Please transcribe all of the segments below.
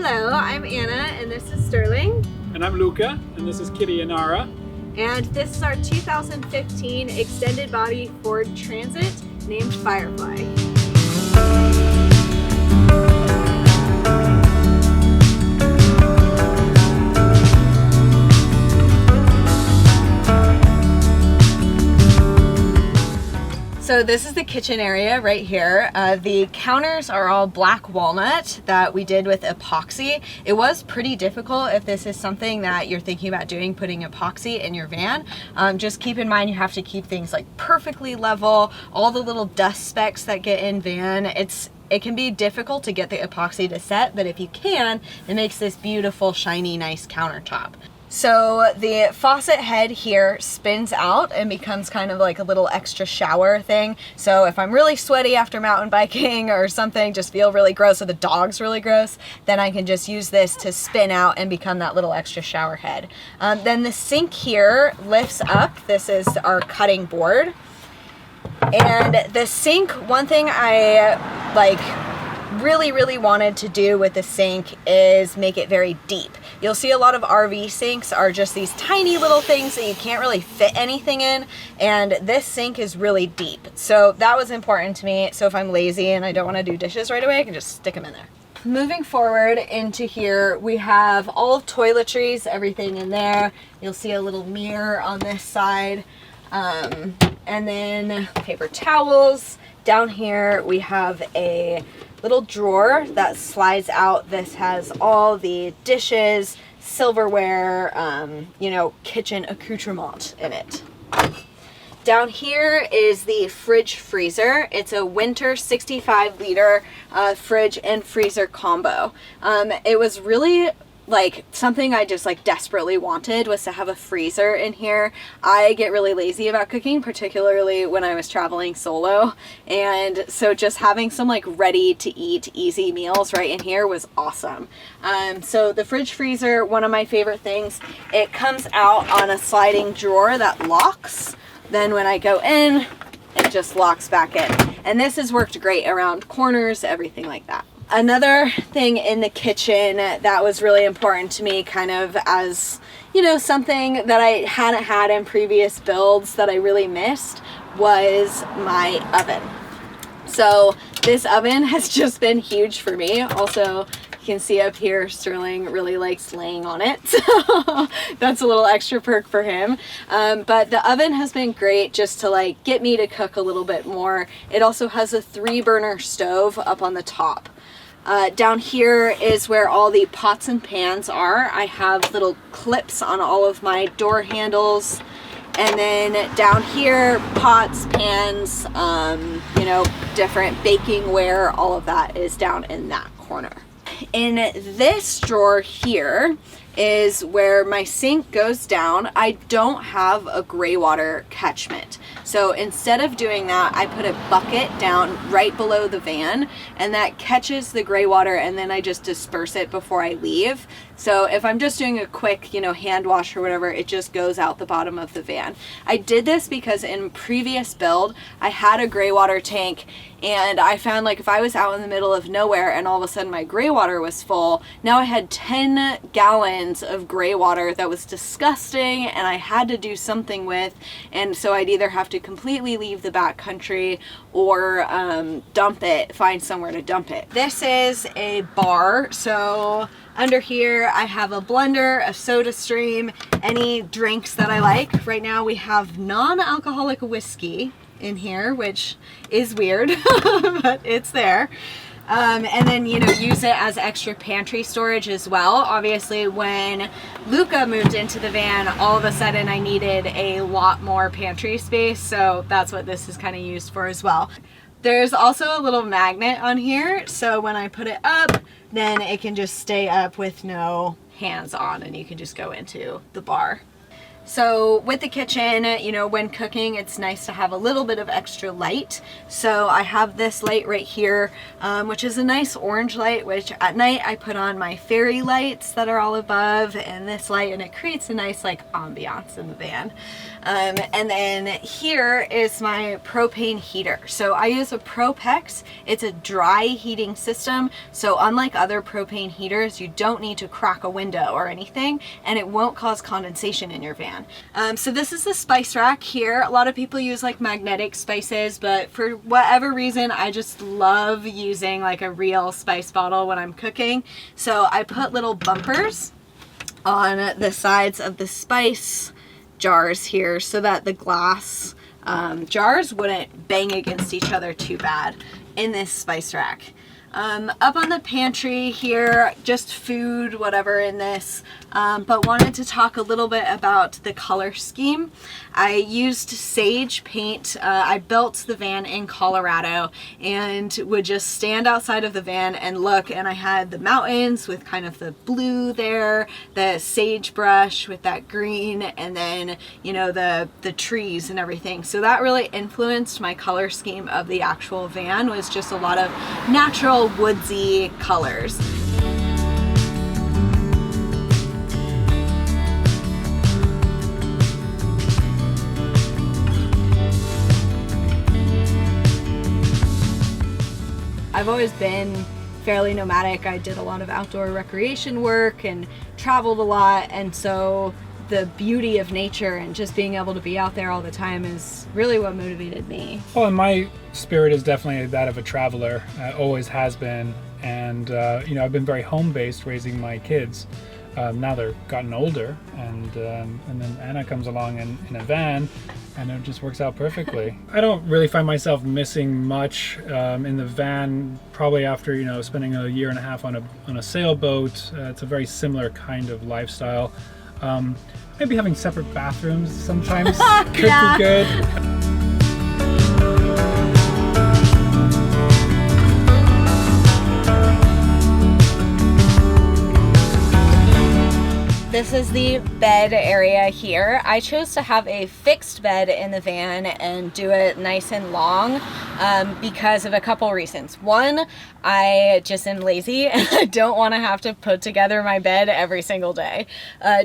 Hello, I'm Anna and this is Sterling. And I'm Luca and this is Kitty and Nara. And this is our 2015 extended body Ford Transit named Firefly. So this is the kitchen area right here. The counters are all black walnut that we did with epoxy. It was pretty difficult if this is something that you're thinking about doing, putting epoxy in your van. Just keep in mind you have to keep things like perfectly level, all the little dust specks that get in van. It can be difficult to get the epoxy to set, but if you can, it makes this beautiful, shiny, nice countertop. So the faucet head here spins out and becomes kind of like a little extra shower thing. So if I'm really sweaty after mountain biking or something, just feel really gross or the dog's really gross, then I can just use this to spin out and become that little extra shower head. Then the sink here lifts up. This is our cutting board. And the sink, one thing I really wanted to do with the sink is make it very deep. You'll see a lot of RV sinks are just these tiny little things that you can't really fit anything in, and this sink is really deep. So that was important to me. So if I'm lazy and I don't want to do dishes right away, I can just stick them in there. Moving forward into here, we have all of Toiletries, everything in there. You'll see a little mirror on this side, and then paper towels. Down here we have a little drawer that slides out. This has all the dishes, silverware, kitchen accoutrement in it. Down here is the fridge freezer. It's a winter 65-liter fridge and freezer combo. It was really something I just desperately wanted, was to have a freezer in here. I get really lazy about cooking, particularly when I was traveling solo, and so just having some ready to eat easy meals right in here was awesome. So the fridge freezer, one of my favorite things, it comes out on a sliding drawer that locks. Then when I go in, it just locks back in, and this has worked great around corners, everything like that. Another thing in the kitchen that was really important to me, kind of as, something that I hadn't had in previous builds that I really missed, was my oven. So this oven has just been huge for me. Also, you can see up here, Sterling really likes laying on it. So that's a little extra perk for him. But the oven has been great just to get me to cook a little bit more. It also has a 3-burner stove up on the top. Down here is where all the pots and pans are. I have little clips on all of my door handles. And then down here, pots, pans, different baking ware, all of that is down in that corner. In this drawer here is where my sink goes down. I don't have a gray water catchment. So instead of doing that, I put a bucket down right below the van, and that catches the gray water, and then I just disperse it before I leave. So if I'm just doing a quick, hand wash or whatever, it just goes out the bottom of the van. I did this because in previous build, I had a gray water tank, and I found if I was out in the middle of nowhere and all of a sudden my gray water was full, now I had 10 gallons of gray water that was disgusting and I had to do something with, and so I'd either have to completely leave the back country or dump it, find somewhere to dump it. This is a bar, so under here I have a blender, a soda stream, any drinks that I like. Right now we have non-alcoholic whiskey in here, which is weird, but it's there. And then, use it as extra pantry storage as well. Obviously, when Luca moved into the van, all of a sudden I needed a lot more pantry space, so that's what this is kind of used for as well. There's also a little magnet on here, so when I put it up, then it can just stay up with no hands on, and you can just go into the bar. So with the kitchen, you know, when cooking, it's nice to have a little bit of extra light. So I have this light right here, which is a nice orange light, which at night I put on my fairy lights that are all above and this light, and it creates a nice like ambiance in the van. And then here is my propane heater. So I use a Propex. It's a dry heating system. So unlike other propane heaters, you don't need to crack a window or anything, and it won't cause condensation in your van. So this is the spice rack here. A lot of people use like magnetic spices, but for whatever reason, I just love using like a real spice bottle when I'm cooking. So I put little bumpers on the sides of the spice jars here so that the glass jars wouldn't bang against each other too bad in this spice rack. Up on the pantry here, just food, whatever in this, but wanted to talk a little bit about the color scheme. I used sage paint. I built the van in Colorado and would just stand outside of the van and look, and I had the mountains with kind of the blue there, the sagebrush with that green, and then, you know, the trees and everything. So that really influenced my color scheme of the actual van, was just a lot of natural woodsy colors. I've always been fairly nomadic. I did a lot of outdoor recreation work and traveled a lot, and so the beauty of nature and just being able to be out there all the time is really what motivated me. Well, and my spirit is definitely that of a traveler, always has been. And, you know, I've been very home-based raising my kids. Now they're gotten older, and then Anna comes along in a van, and it just works out perfectly. I don't really find myself missing much in the van, probably after, you know, spending a year and a half on a sailboat. It's a very similar kind of lifestyle. Maybe having separate bathrooms sometimes could be good. This is the bed area here. I chose to have a fixed bed in the van and do it nice and long because of a couple reasons. One, I just am lazy and I don't want to have to put together my bed every single day.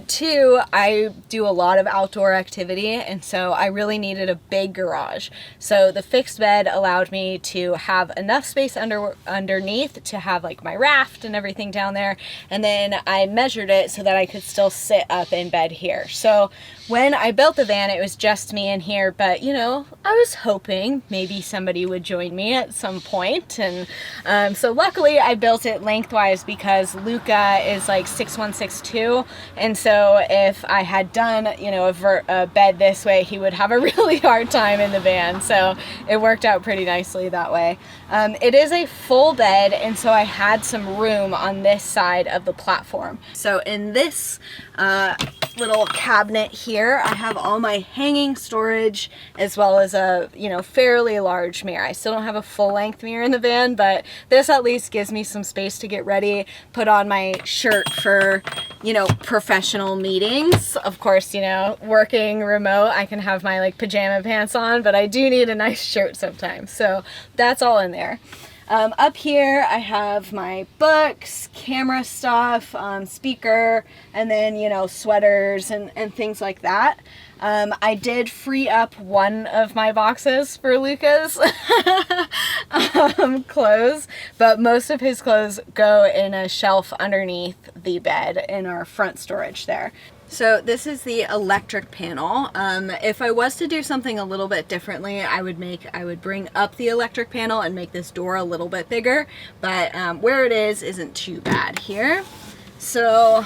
Two, I do a lot of outdoor activity, and so I really needed a big garage. So the fixed bed allowed me to have enough space underneath to have like my raft and everything down there, and then I measured it so that I could still sit up in bed here. So when I built the van, it was just me in here, but you know, I was hoping maybe somebody would join me at some point, and so luckily I built it lengthwise because Luca is like 6'1", 6'2", and so if I had done, you know, a bed this way, he would have a really hard time in the van, so it worked out pretty nicely that way. It is a full bed, and so I had some room on this side of the platform. So in this little cabinet here, I have all my hanging storage as well as a, you know, fairly large mirror. I still don't have a full length mirror in the van, but this at least gives me some space to get ready, put on my shirt for, you know, professional meetings. Of course, you know, working remote, I can have my like pajama pants on, but I do need a nice shirt sometimes. So that's all in there. Up here I have my books, camera stuff, speaker, and then, you know, sweaters and things like that. I did free up one of my boxes for Luca's clothes, but most of his clothes go in a shelf underneath the bed in our front storage there. So this is the electric panel. If I was to do something a little bit differently, I would bring up the electric panel and make this door a little bit bigger, but where it is isn't too bad here. So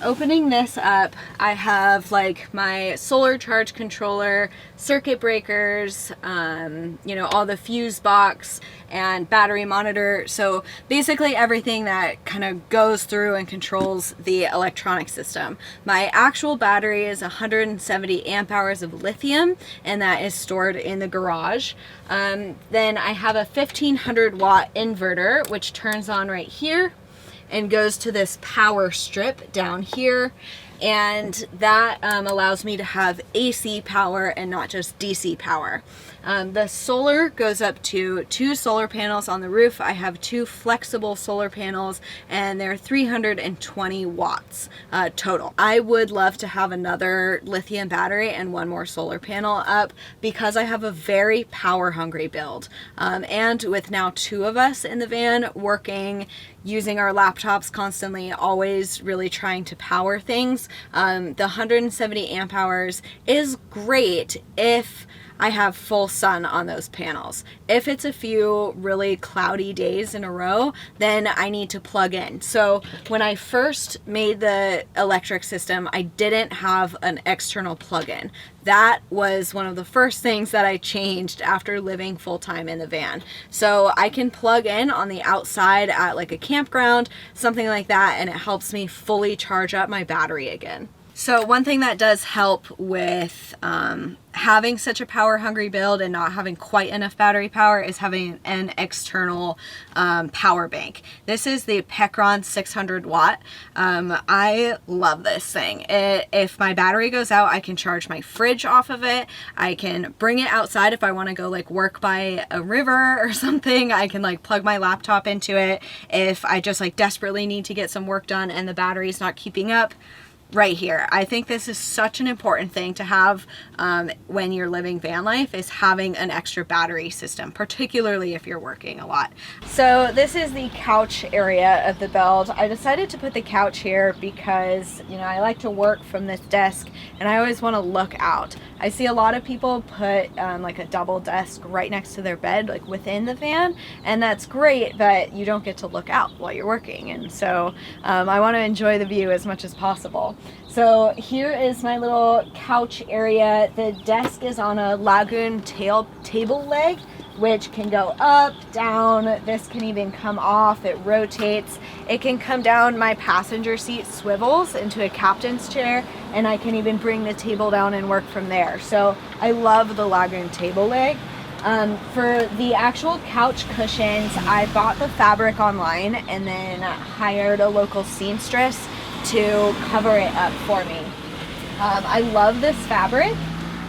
opening this up, I have like my solar charge controller, circuit breakers, you know, all the fuse box and battery monitor. So basically everything that kind of goes through and controls the electronic system. My actual battery is 170 amp hours of lithium, and that is stored in the garage. Then I have a 1500 watt inverter, which turns on right here and goes to this power strip down here. and that allows me to have AC power and not just DC power. The solar goes up to 2 solar panels on the roof. I have 2 flexible solar panels, and they're 320 watts total. I would love to have another lithium battery and 1 more solar panel up because I have a very power hungry build. And with now 2 of us in the van working, using our laptops constantly, always really trying to power things, the 170 amp hours is great if I have full sun on those panels. If it's a few really cloudy days in a row, then I need to plug in. So when I first made the electric system, I didn't have an external plug-in. That was one of the first things that I changed after living full-time in the van. So I can plug in on the outside at like a campground, something like that, and it helps me fully charge up my battery again. So one thing that does help with having such a power hungry build and not having quite enough battery power is having an external power bank. This is the Pecron 600 watt. I love this thing. If my battery goes out, I can charge my fridge off of it. I can bring it outside if I want to go like work by a river or something. I can like plug my laptop into it. If I just like desperately need to get some work done and the battery's not keeping up, right here. I think this is such an important thing to have when you're living van life, is having an extra battery system, particularly if you're working a lot. So this is the couch area of the build. I decided to put the couch here because, you know, I like to work from this desk and I always want to look out. I see a lot of people put like a double desk right next to their bed, like within the van, and that's great, but you don't get to look out while you're working. And so I want to enjoy the view as much as possible. So here is my little couch area. The desk is on a Lagoon table leg, which can go up, down. This can even come off. It rotates. It can come down. My passenger seat swivels into a captain's chair, and I can even bring the table down and work from there. So I love the Lagoon table leg. For the actual couch cushions, I bought the fabric online and then hired a local seamstress to cover it up for me. I love this fabric.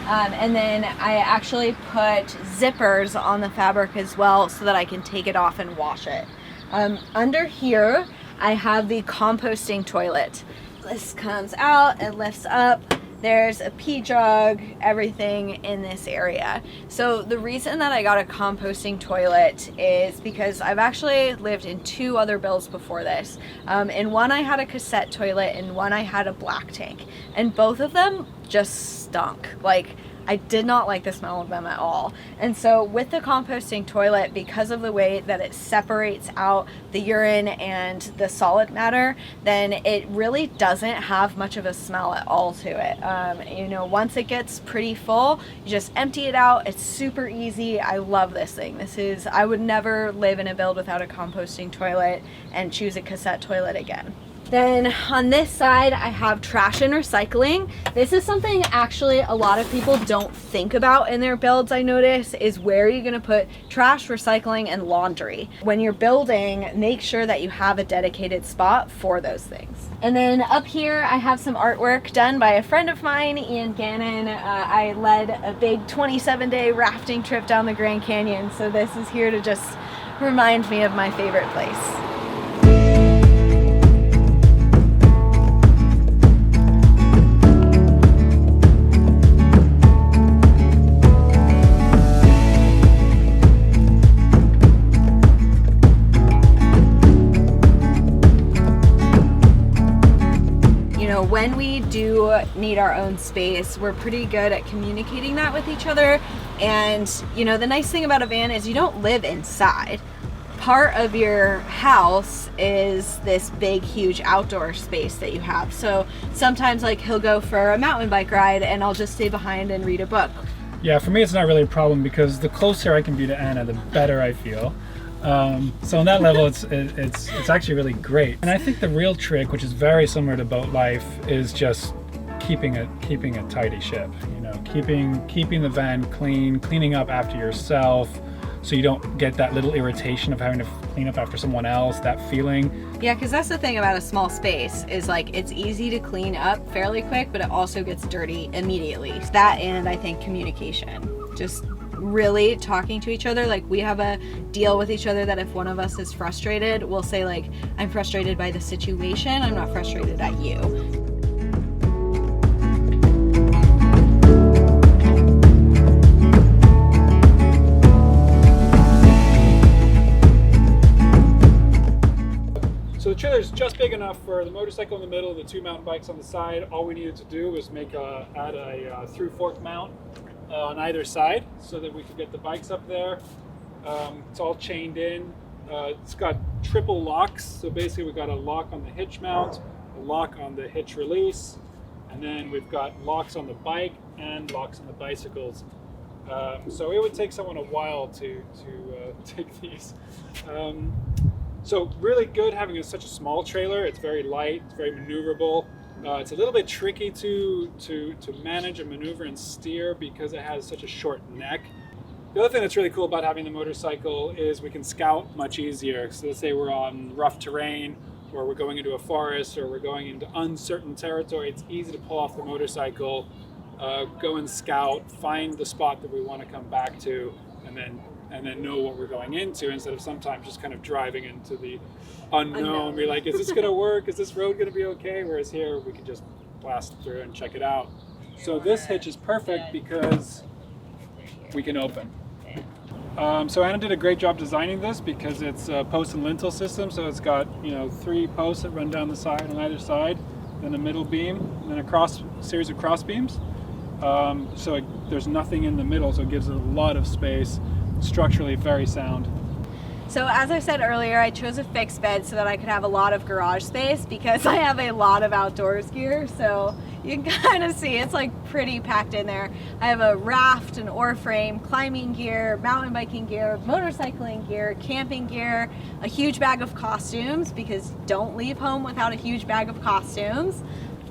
And then I actually put zippers on the fabric as well so that I can take it off and wash it. Under here, I have the composting toilet. This comes out and lifts up. There's a pee jug, everything in this area. So the reason that I got a composting toilet is because I've actually lived in 2 other builds before this. In one I had a cassette toilet, and one I had a black tank, and both of them just stunk. Like, I did not like the smell of them at all. And so with the composting toilet, because of the way that it separates out the urine and the solid matter, then it really doesn't have much of a smell at all to it. You know, once it gets pretty full, you just empty it out. It's super easy. I love this thing. I would never live in a build without a composting toilet and choose a cassette toilet again. Then on this side, I have trash and recycling. This is something actually a lot of people don't think about in their builds, I notice, is where you're gonna put trash, recycling, and laundry. When you're building, make sure that you have a dedicated spot for those things. And then up here, I have some artwork done by a friend of mine, Ian Gannon. I led a big 27-day rafting trip down the Grand Canyon, so this is here to just remind me of my favorite place. When we do need our own space, we're pretty good at communicating that with each other. And you know, the nice thing about a van is you don't live inside. Part of your house is this big, huge outdoor space that you have. So sometimes like he'll go for a mountain bike ride and I'll just stay behind and read a book. Yeah, for me it's not really a problem because the closer I can be to Anna, the better I feel. So on that level, it's actually really great. And I think the real trick, which is very similar to boat life, is just keeping a tidy ship. You know, keeping the van clean, cleaning up after yourself, so you don't get that little irritation of having to clean up after someone else, that feeling. Yeah, because that's the thing about a small space is like it's easy to clean up fairly quick, but it also gets dirty immediately. That, and I think communication, just really talking to each other. Like, we have a deal with each other that if one of us is frustrated, we'll say like, I'm frustrated by the situation, I'm not frustrated at you. So the trailer is just big enough for the motorcycle in the middle, the 2 mountain bikes on the side. All we needed to do was add a through fork mount on either side so that we could get the bikes up there. It's all chained in. It's got triple locks, so basically we've got a lock on the hitch mount, a lock on the hitch release, and then we've got locks on the bike and locks on the bicycles. So it would take someone a while to take these. So really good having such a small trailer. It's very light, it's very maneuverable. It's a little bit tricky to manage and maneuver and steer because it has such a short neck. The other thing that's really cool about having the motorcycle is we can scout much easier. So let's say we're on rough terrain, or we're going into a forest, or we're going into uncertain territory. It's easy to pull off the motorcycle, go and scout, find the spot that we want to come back to, and then know what we're going into, instead of sometimes just kind of driving into the unknown. We're like, is this going to work? Is this road going to be okay? Whereas here, we can just blast through and check it out. So this hitch is perfect because we can open. So Anna did a great job designing this because it's a post and lintel system. So it's got 3 posts that run down the side on either side, then a middle beam, and then a series of cross beams. There's nothing in the middle, so it gives it a lot of space. Structurally very sound. So as I said earlier, I chose a fixed bed so that I could have a lot of garage space because I have a lot of outdoors gear. So you can kind of see it's like pretty packed in there. I have a raft, an oar frame, climbing gear, mountain biking gear, motorcycling gear, camping gear, a huge bag of costumes because don't leave home without a huge bag of costumes.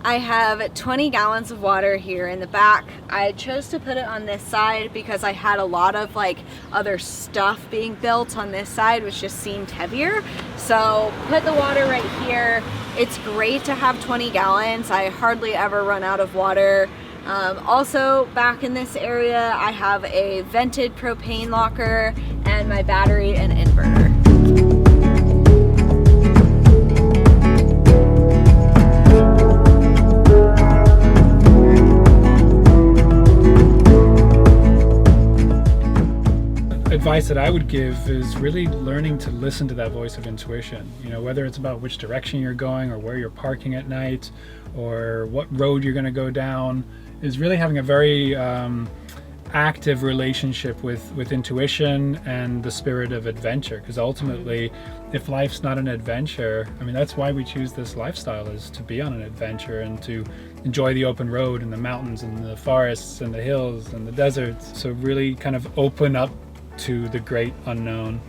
I have 20 gallons of water here in the back. I chose to put it on this side because I had a lot of like other stuff being built on this side, which just seemed heavier. So put the water right here. It's great to have 20 gallons. I hardly ever run out of water. Also back in this area, I have a vented propane locker and my battery and inverter. Advice that I would give is really learning to listen to that voice of intuition. Whether it's about which direction you're going or where you're parking at night or what road you're going to go down, is really having a very active relationship with intuition and the spirit of adventure. Because ultimately, if life's not an adventure, that's why we choose this lifestyle, is to be on an adventure and to enjoy the open road and the mountains and the forests and the hills and the deserts. So really kind of open up to the great unknown.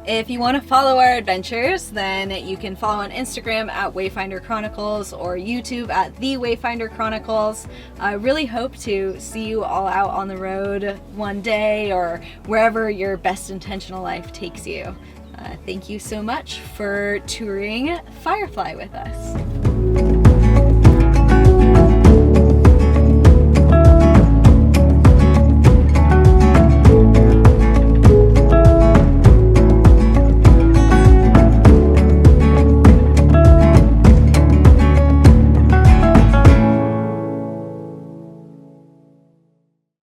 If you want to follow our adventures, then you can follow on Instagram at Wayfinder Chronicles or YouTube at The Wayfinder Chronicles. I really hope to see you all out on the road one day or wherever your best intentional life takes you. Thank you so much for touring Firefly with us.